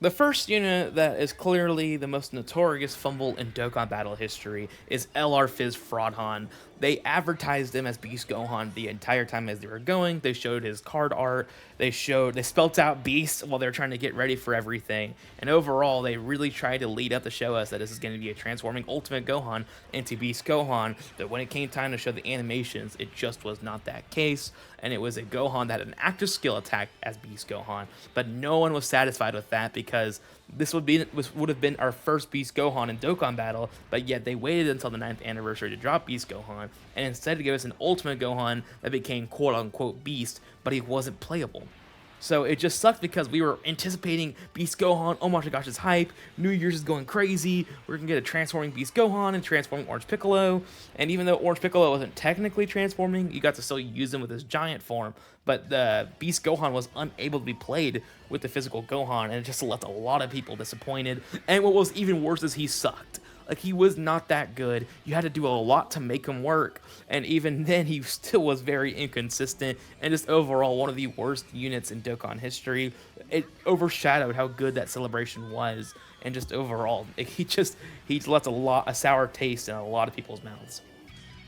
The first unit that is clearly the most notorious fumble in Dokkan Battle history is LR Fizz Fraudhan. They advertised him as Beast Gohan the entire time as they were going. They showed his card art. They spelt out Beast while they were trying to get ready for everything. And overall, they really tried to lead up to show us that this is going to be a transforming Ultimate Gohan into Beast Gohan. But when it came time to show the animations, it just was not that case. And it was a Gohan that had an active skill attack as Beast Gohan. But no one was satisfied with that because this would have been our first Beast Gohan in Dokkan Battle, but yet they waited until the 9th anniversary to drop Beast Gohan, and instead to give us an Ultimate Gohan that became quote-unquote Beast, but he wasn't playable. So it just sucked because we were anticipating Beast Gohan. Oh my gosh, it's hype. New Year's is going crazy. We're going to get a transforming Beast Gohan and transforming Orange Piccolo. And even though Orange Piccolo wasn't technically transforming, you got to still use him with his giant form. But the Beast Gohan was unable to be played with the physical Gohan, and it just left a lot of people disappointed. And what was even worse is he sucked. Like, he was not that good. You had to do a lot to make him work, and even then he still was very inconsistent and just overall one of the worst units in Dokkan history. It overshadowed how good that celebration was, and just overall he left a sour taste in a lot of people's mouths.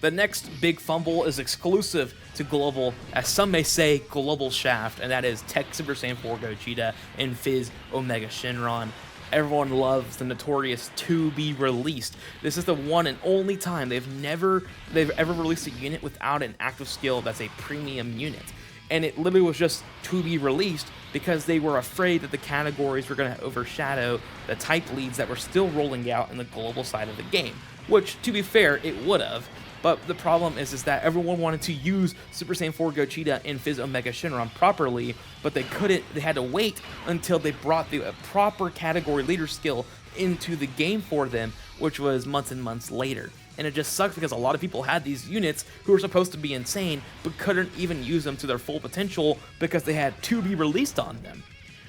The next big fumble is exclusive to Global, as some may say, Global Shaft, and that is Tech Super Saiyan 4 Gogeta and Fizz Omega Shenron. Everyone loves the notorious to be released. This is the one and only time they've ever released a unit without an active skill that's a premium unit. And it literally was just to be released because they were afraid that the categories were going to overshadow the type leads that were still rolling out in the global side of the game. Which, to be fair, it would have. But the problem is that everyone wanted to use Super Saiyan 4 Gogeta and Fizz Omega Shenron properly, but they couldn't. They had to wait until they brought the proper category leader skill into the game for them, which was months and months later. And it just sucked because a lot of people had these units who were supposed to be insane, but couldn't even use them to their full potential because they had to be released on them.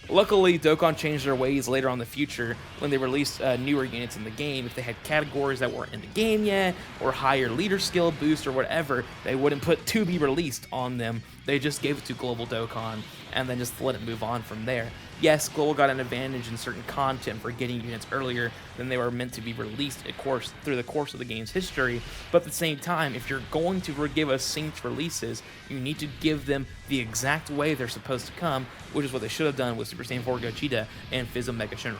Luckily, Dokkan changed their ways later on in the future when they released newer units in the game. If they had categories that weren't in the game yet, or higher leader skill boost or whatever, they wouldn't put to be released on them. They just gave it to Global Dokkan and then just let it move on from there. Yes, Global got an advantage in certain content for getting units earlier than they were meant to be released, of course, through the course of the game's history, but at the same time, if you're going to give us synced releases, you need to give them the exact way they're supposed to come, which is what they should have done with Super Saiyan 4 Gogeta and Fizz Omega Shenron.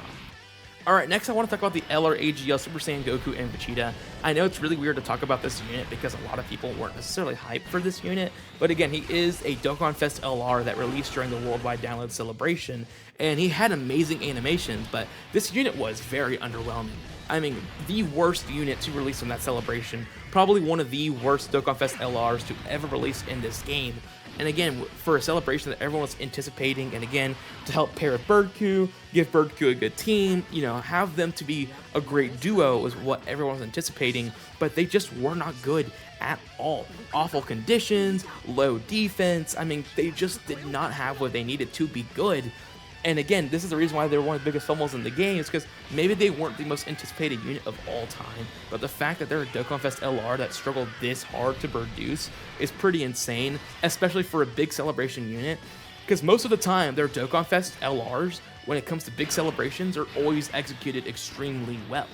Alright, next I want to talk about the LRAGL Super Saiyan Goku and Vegeta. I know it's really weird to talk about this unit because a lot of people weren't necessarily hyped for this unit, but again, he is a Dokkan Fest LR that released during the Worldwide Download Celebration, and he had amazing animations, but this unit was very underwhelming. I mean, the worst unit to release in that celebration, probably one of the worst Dokkan Fest LRs to ever release in this game. And again, for a celebration that everyone was anticipating, and again, to help pair with Birdku, give Birdku a good team, have them to be a great duo was what everyone was anticipating, but they just were not good at all. Awful conditions, low defense, I mean, they just did not have what they needed to be good. And again, this is the reason why they were one of the biggest fumbles in the game, is because maybe they weren't the most anticipated unit of all time, but the fact that they're a Dokkan Fest LR that struggled this hard to produce is pretty insane, especially for a big celebration unit, because most of the time, their Dokkan Fest LRs, when it comes to big celebrations, are always executed extremely well.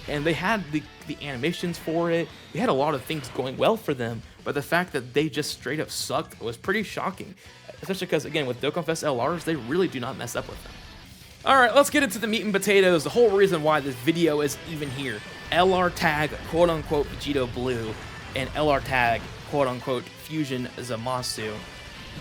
And they had the animations for it, they had a lot of things going well for them, but the fact that they just straight up sucked was pretty shocking. Especially because, again, with Dokkan Fest LRs, they really do not mess up with them. Alright, let's get into the meat and potatoes, the whole reason why this video is even here. LR tag, quote-unquote, Vegito Blue, and LR tag, quote-unquote, Fusion Zamasu.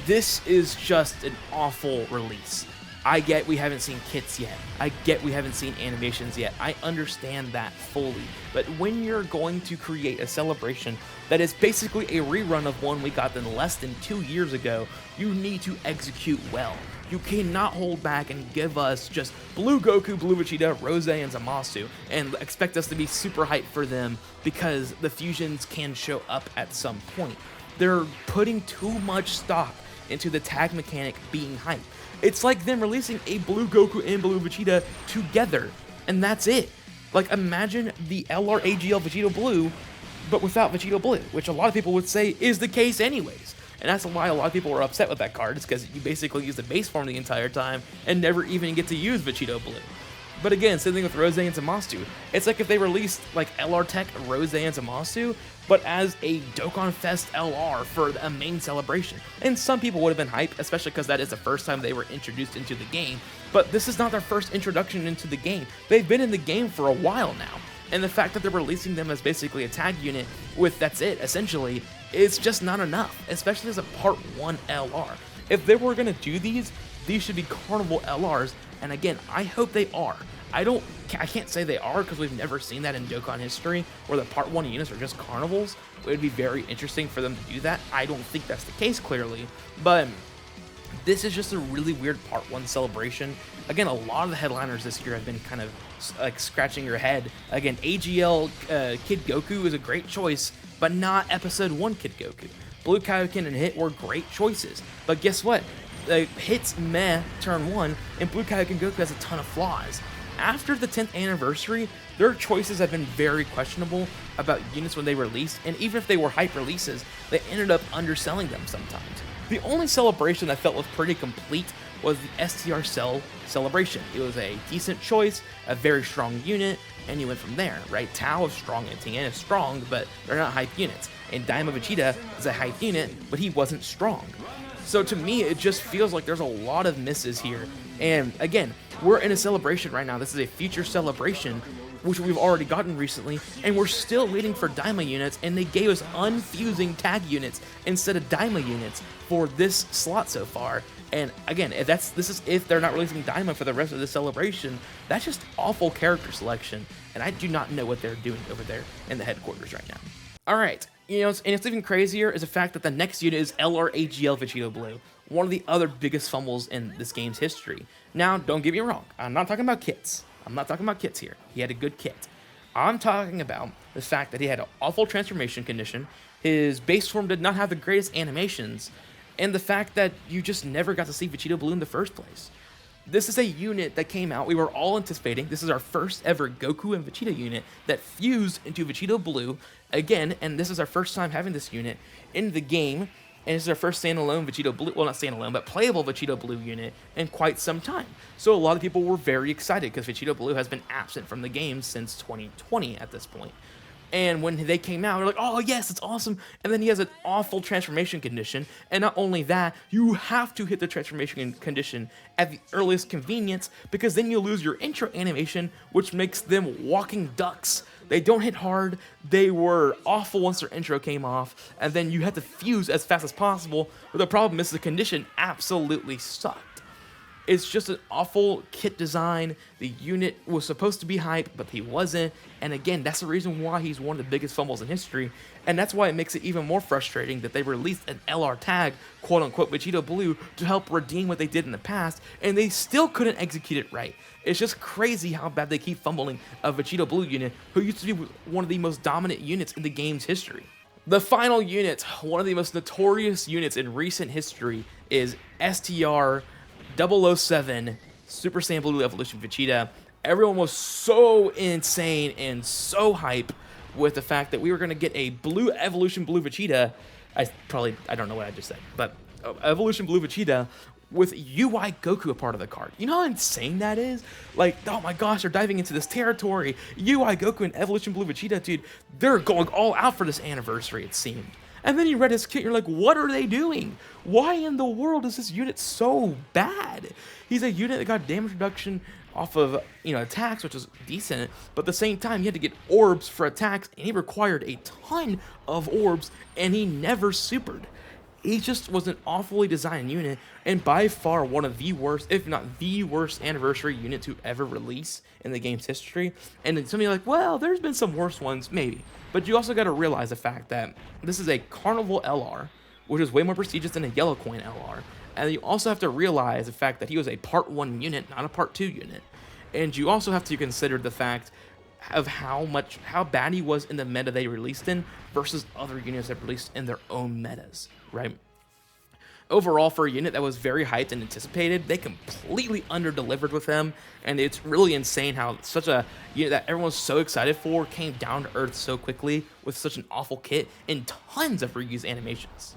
This is just an awful release. I get we haven't seen kits yet. I get we haven't seen animations yet. I understand that fully. But when you're going to create a celebration that is basically a rerun of one we got in less than 2 years ago, you need to execute well. You cannot hold back and give us just Blue Goku, Blue Vegeta, Rose, and Zamasu, and expect us to be super hyped for them because the fusions can show up at some point. They're putting too much stock into the tag mechanic being hyped. It's like them releasing a Blue Goku and Blue Vegeta together, and that's it. Like, imagine the LRAGL Vegito Blue, but without Vegito Blue, which a lot of people would say is the case anyways. And that's why a lot of people were upset with that card, is because you basically use the base form the entire time and never even get to use Vegito Blue. But again, same thing with Rose and Zamasu. It's like if they released like LR Tech Rose and Zamasu, but as a Dokkan Fest LR for a main celebration. And some people would have been hyped, especially because that is the first time they were introduced into the game. But this is not their first introduction into the game. They've been in the game for a while now. And the fact that they're releasing them as basically a tag unit with that's it, essentially, is just not enough, especially as a Part 1 LR. If they were going to do these should be Carnival LRs, and again, I hope they are. I can't say they are because we've never seen that in Dokkan history, where the Part 1 units are just Carnivals. It would be very interesting for them to do that. I don't think that's the case, clearly, but this is just a really weird Part 1 celebration. Again, a lot of the headliners this year have been kind of like scratching your head. Again, AGL Kid Goku is a great choice, but not Episode 1 Kid Goku. Blue Kaioken and Hit were great choices, but guess what? Hit's meh turn 1, and Blue Kaioken Goku has a ton of flaws. After the 10th anniversary, their choices have been very questionable about units when they released, and even if they were hype releases, they ended up underselling them sometimes. The only celebration I felt was pretty complete was the STR Cell celebration. It was a decent choice, a very strong unit, and you went from there, right? Tao is strong and Tien is strong, but they're not hype units. And Daima Vegeta is a hype unit, but he wasn't strong. So to me, it just feels like there's a lot of misses here. And again, we're in a celebration right now. This is a future celebration, which we've already gotten recently, and we're still waiting for Daima units, and they gave us unfusing tag units instead of Daima units for this slot so far. And again, if they're not releasing Daima for the rest of the celebration, that's just awful character selection, and I do not know what they're doing over there in the headquarters right now. Alright, and it's even crazier is the fact that the next unit is LRAGL Vegito Blue, one of the other biggest fumbles in this game's history. Now, don't get me wrong, I'm not talking about kits. I'm not talking about kits here. He had a good kit. I'm talking about the fact that he had an awful transformation condition, his base form did not have the greatest animations, and the fact that you just never got to see Vegito Blue in the first place. This is a unit that came out, we were all anticipating. This is our first ever Goku and Vegeta unit that fused into Vegito Blue again, and this is our first time having this unit in the game, and this is our first standalone Vegito Blue, well, not standalone, but playable Vegito Blue unit in quite some time. So a lot of people were very excited because Vegito Blue has been absent from the game since 2020 at this point. And when they came out, they're like, oh yes, it's awesome. And then he has an awful transformation condition. And not only that, you have to hit the transformation condition at the earliest convenience, because then you lose your intro animation, which makes them walking ducks. They don't hit hard, they were awful once their intro came off, and then you had to fuse as fast as possible, but the problem is the condition absolutely sucked. It's just an awful kit design. The unit was supposed to be hype, but he wasn't. And again, that's the reason why he's one of the biggest fumbles in history. And that's why it makes it even more frustrating that they released an LR tag, quote unquote, Vegito Blue, to help redeem what they did in the past, and they still couldn't execute it right. It's just crazy how bad they keep fumbling a Vegito Blue unit, who used to be one of the most dominant units in the game's history. The final unit, one of the most notorious units in recent history, is STR 007 Super Saiyan Blue Evolution Vegeta. Everyone was so insane and so hype with the fact that we were going to get a Blue Evolution Blue Vegeta. I don't know what I just said, but Evolution Blue Vegeta with UI Goku a part of the card. You know how insane that is? Like, oh my gosh, they're diving into this territory. UI Goku and Evolution Blue Vegeta, dude, they're going all out for this anniversary, it seemed. And then you read his kit, you're like, what are they doing? Why in the world is this unit so bad? He's a unit that got damage reduction off of, attacks, which is decent, but at the same time, he had to get orbs for attacks, and he required a ton of orbs, and he never supered. He just was an awfully designed unit, and by far one of the worst, if not the worst anniversary unit to ever release in the game's history. And then somebody like, well, there's been some worse ones, maybe. But you also got to realize the fact that this is a Carnival LR, which is way more prestigious than a Yellow Coin LR. And you also have to realize the fact that he was a Part 1 unit, not a Part 2 unit. And you also have to consider the fact of how bad he was in the meta they released in versus other units that released in their own metas, right? Overall, for a unit that was very hyped and anticipated, they completely under-delivered with him, and it's really insane how such a unit that everyone's so excited for came down to earth so quickly with such an awful kit and tons of reused animations.